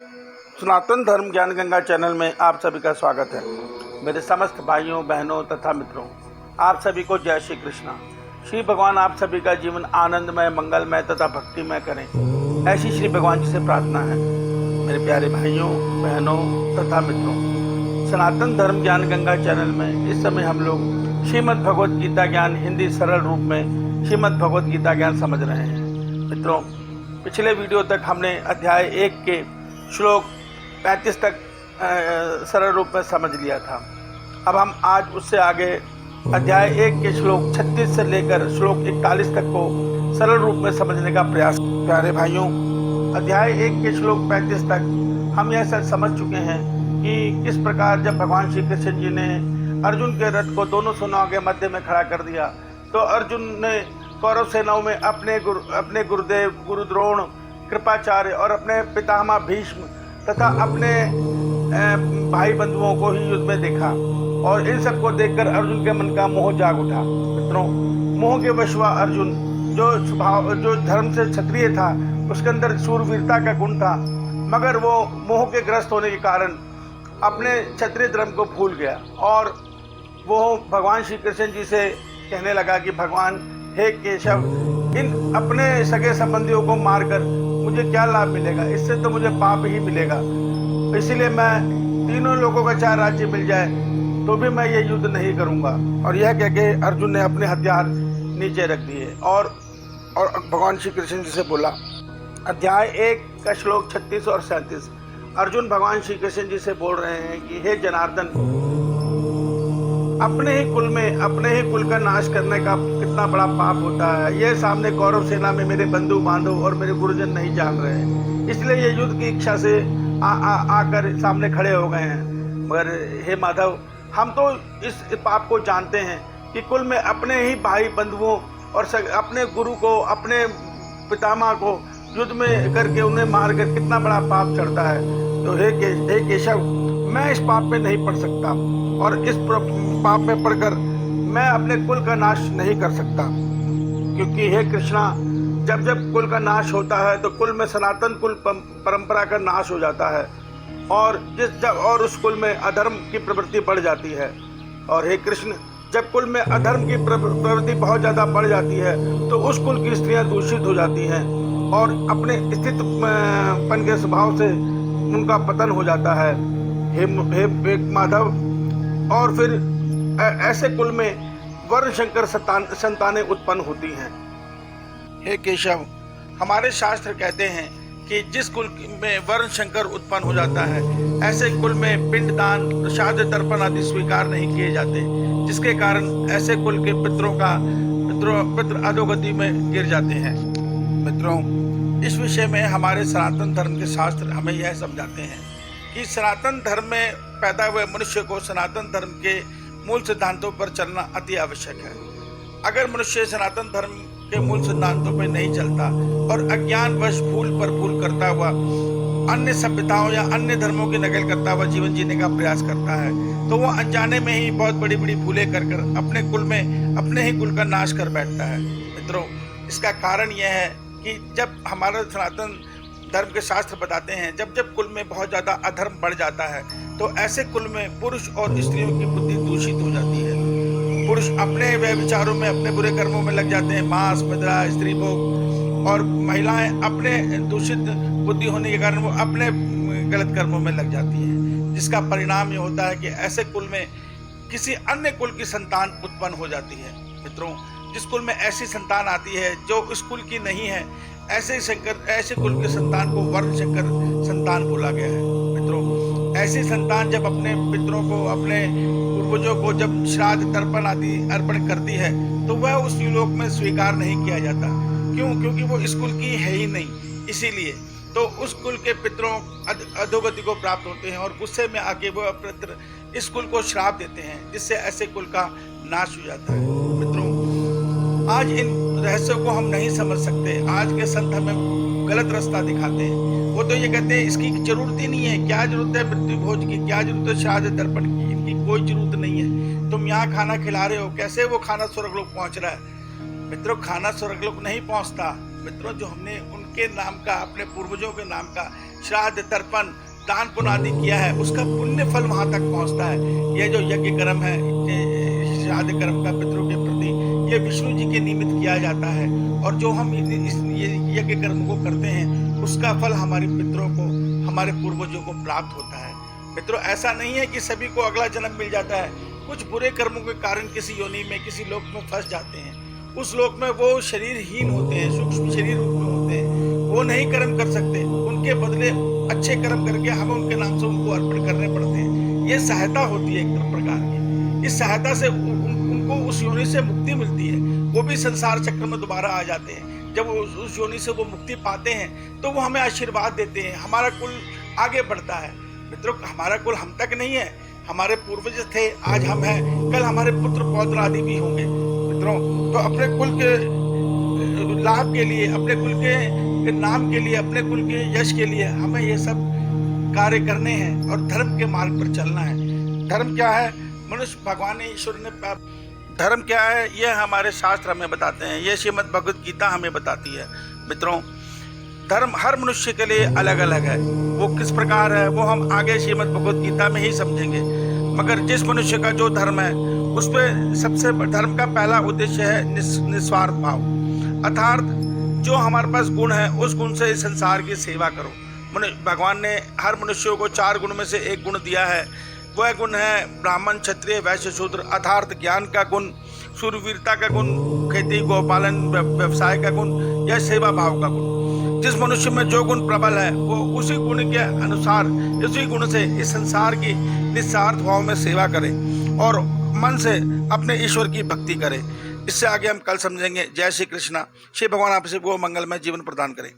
सनातन धर्म ज्ञान गंगा चैनल में आप सभी का स्वागत है। मेरे समस्त भाइयों बहनों तथा मित्रों, आप सभी को जय श्री कृष्णा। श्री भगवान आप सभी का जीवन आनंदमय, मंगलमय तथा भक्तिमय करें, ऐसी श्री भगवान जी से प्रार्थना है। मेरे प्यारे भाइयों बहनों तथा मित्रों, सनातन धर्म ज्ञान गंगा चैनल में इस समय हम लोग श्रीमद् भगवत गीता ज्ञान हिंदी सरल रूप में श्रीमद् भगवत गीता ज्ञान समझ रहे हैं। मित्रों, पिछले वीडियो तक हमने अध्याय 1 के श्लोक 35 तक सरल रूप में समझ लिया था। अब हम आज उससे आगे अध्याय 1 के श्लोक 36 से लेकर श्लोक 41 तक को सरल रूप में समझने का प्रयास। प्यारे भाइयों, अध्याय 1 के श्लोक 35 तक हम यह सब समझ चुके हैं कि किस प्रकार जब भगवान श्री कृष्ण जी ने अर्जुन के रथ को दोनों सेनाओं के मध्य में खड़ा कर दिया तो अर्जुन ने कौरव सेनाओं में अपने गुरुदेव गुरु द्रोण, कृपाचार्य और अपने पितामह भीष्म तथा अपने भाई बंधुओं को ही युद्ध में देखा और इन सब को देखकर अर्जुन के मन का मोह जाग उठा। मित्रों, मोह के वश हुआ अर्जुन जो धर्म से क्षत्रिय था, उसके अंदर शूरवीरता का गुण था, मगर वो मोह के ग्रस्त होने के कारण अपने क्षत्रिय धर्म को भूल गया और वो भगवान श्री कृष्ण जी से कहने लगा कि भगवान, हे केशव, इन अपने सगे संबंधियों को मारकर मुझे क्या लाभ मिलेगा? इससे तो मुझे पाप ही मिलेगा। इसीलिए मैं तीनों लोगों का चाहे राज्य मिल जाए तो भी मैं ये युद्ध नहीं करूंगा। और यह कह के अर्जुन ने अपने हथियार नीचे रख दिए और भगवान श्री कृष्ण जी से बोला। अध्याय 1 का श्लोक 36 और 37 अर्जुन भगवान श्री कृष्ण जी से बोल रहे हैं कि हे जनार्दन, अपने ही कुल का नाश करने का कितना बड़ा पाप होता है, ये सामने कौरव सेना में मेरे बंधु बांधव और मेरे गुरुजन नहीं जान रहे हैं, इसलिए ये युद्ध की इच्छा से आकर सामने खड़े हो गए हैं। मगर हे माधव, हम तो इस पाप को जानते हैं कि कुल में अपने ही भाई बंधुओं और अपने गुरु को, अपने पितामह को युद्ध में करके उन्हें मार कर कितना बड़ा पाप चढ़ता है। तो हे केशव, मैं इस पाप में नहीं पड़ सकता और इस पाप में पड़कर मैं अपने कुल का नाश नहीं कर सकता, क्योंकि हे कृष्णा, जब जब कुल का नाश होता है तो कुल में सनातन कुल परंपरा का नाश हो जाता है और उस कुल में अधर्म की प्रवृत्ति बढ़ जाती है। और हे कृष्ण, जब कुल में अधर्म की प्रवृत्ति बहुत ज़्यादा बढ़ जाती है तो उस कुल की स्त्रियां दूषित हो जाती हैं और अपने स्थितपन के स्वभाव से उनका पतन हो जाता है। हे माधव, और फिर ऐसे कुल में वर्ण शंकर संतानें उत्पन्न होती हैं। हे केशव, हमारे शास्त्र कहते हैं कि जिस कुल में वर्ण शंकर उत्पन्न हो जाता है, ऐसे कुल में पिंडदान, श्राद्ध, तर्पण आदि स्वीकार नहीं किए जाते, जिसके कारण ऐसे कुल के पितृ अधोगति में गिर जाते हैं। मित्रों, इस विषय में हमारे सनातन धर्म के शास्त्र हमें यह समझाते हैं कि सनातन धर्म में पैदा हुए मनुष्य को सनातन धर्म के मूल सिद्धांतों पर चलना अति आवश्यक है। अगर मनुष्य सनातन धर्म के मूल सिद्धांतों पर नहीं चलता और अज्ञानवश भूल पर भूल करता हुआ अन्य सभ्यताओं या अन्य धर्मों की नकल करता हुआ जीवन जीने का प्रयास करता है तो वह अनजाने में ही बहुत बड़ी बड़ी भूलें कर अपने कुल में अपने ही कुल का नाश कर बैठता है। मित्रों, इसका कारण यह है कि जब हमारा सनातन धर्म के शास्त्र बताते हैं, जब जब कुल में बहुत ज़्यादा अधर्म बढ़ जाता है तो ऐसे कुल में पुरुष और स्त्रियों की बुद्धि दूषित हो जाती है। पुरुष अपने वह विचारों में, अपने बुरे कर्मों में लग जाते हैं, मांस, मदिरा, स्त्री भोग, और महिलाएं अपने दूषित बुद्धि होने के कारण वो अपने गलत कर्मों में लग जाती हैं, जिसका परिणाम ये होता है कि ऐसे कुल में किसी अन्य कुल की संतान उत्पन्न हो जाती है। मित्रों, जिस कुल में ऐसी संतान आती है जो इस कुल की नहीं है, ऐसे कुल के संतान को वर्ण शंकर संतान बोला गया है। मित्रों, ऐसी संतान जब अपने पितरों को, अपने पूर्वजों को जब श्राद्ध, तर्पण आदि अर्पण करती है तो वह उस लोक में स्वीकार नहीं किया जाता। क्यों? क्योंकि वो इस कुल की है ही नहीं। इसीलिए तो उस कुल के पितरों अधोगति को प्राप्त होते हैं और गुस्से में आके वो पितर इस कुल को श्राप देते हैं, जिससे ऐसे कुल का नाश हो जाता है। मित्रों, आज इन रहस्यों को हम नहीं समझ सकते। आज के संत हमें गलत रास्ता दिखाते हैं। वो तो ये कहते हैं इसकी जरूरत ही नहीं है, क्या जरूरत है मृत्यु भोज की, क्या जरूरत है श्राद्ध तर्पण की, इनकी कोई जरूरत नहीं है। तुम यहाँ खाना खिला रहे हो, कैसे वो खाना स्वर्गलोक पहुँच रहा है? मित्रों, खाना स्वर्गलोक नहीं पहुँचता। मित्रों, जो हमने के नाम का, अपने पूर्वजों के नाम का श्राद्ध, तर्पण, दान पुण्य आदि किया है, उसका पुण्य फल वहां तक पहुंचता है। ये जो यज्ञ कर्म है, श्राद्ध कर्म का पितरों के प्रति, ये विष्णु जी के निमित्त किया जाता है। और जो हम इस यज्ञ कर्म को करते हैं, उसका फल हमारे पितरों को, हमारे पूर्वजों को प्राप्त होता है। मित्रों, ऐसा नहीं है कि सभी को अगला जन्म मिल जाता है। कुछ बुरे कर्मों के कारण किसी योनि में, किसी लोक में फंस जाते हैं। उस लोक में वो शरीरहीन होते हैं, सूक्ष्म शरीर रूप में होते हैं, वो नहीं कर्म कर सकते। उनके बदले अच्छे कर्म करके हमें उनके नाम से उनको अर्पण करने पड़ते हैं। ये सहायता होती है एक प्रकार की। इस सहायता से उनको उस योनि से मुक्ति मिलती है। वो भी संसार चक्र में दोबारा आ जाते हैं। जब उस योनि से वो मुक्ति पाते हैं तो वो हमें आशीर्वाद देते हैं, हमारा कुल आगे बढ़ता है। मित्रों, हमारा कुल हम तक नहीं है, हमारे पूर्वज थे, आज हम हैं, कल हमारे पुत्र पौत्र आदि भी होंगे। मित्रों, तो अपने कुल के लाभ के लिए, अपने कुल के नाम के लिए, अपने कुल के यश के लिए हमें ये सब कार्य करने हैं और धर्म के मार्ग पर चलना है। धर्म क्या है? मनुष्य भगवान ने, ईश्वर ने, धर्म क्या है ये हमारे शास्त्र हमें बताते हैं, ये श्रीमद् भगवद गीता हमें बताती है। मित्रों, धर्म हर मनुष्य के लिए अलग अलग है। वो किस प्रकार है वो हम आगे श्रीमद् भगवद गीता में ही समझेंगे। मगर जिस मनुष्य का जो धर्म है, उस पर सबसे धर्म का पहला उद्देश्य है निस्वार्थ भाव, अर्थात जो हमारे पास गुण है उस गुण से इस संसार की सेवा करो। भगवान ने हर मनुष्यों को 4 गुण में से एक गुण दिया है। वह गुण है ब्राह्मण, क्षत्रिय, वैश्य, शूद्र। अर्थात ज्ञान का गुण, शूरवीरता का गुण, खेती गोपालन व्यवसाय का गुण या सेवा भाव का गुण। जिस मनुष्य में जो गुण प्रबल है वो उसी गुण के अनुसार, उसी गुण से इस संसार की निस्वार्थ भाव में सेवा करे और मन से अपने ईश्वर की भक्ति करे। इससे आगे हम कल समझेंगे। जय श्री कृष्णा। श्री भगवान आप सबको मंगलमय जीवन प्रदान करें।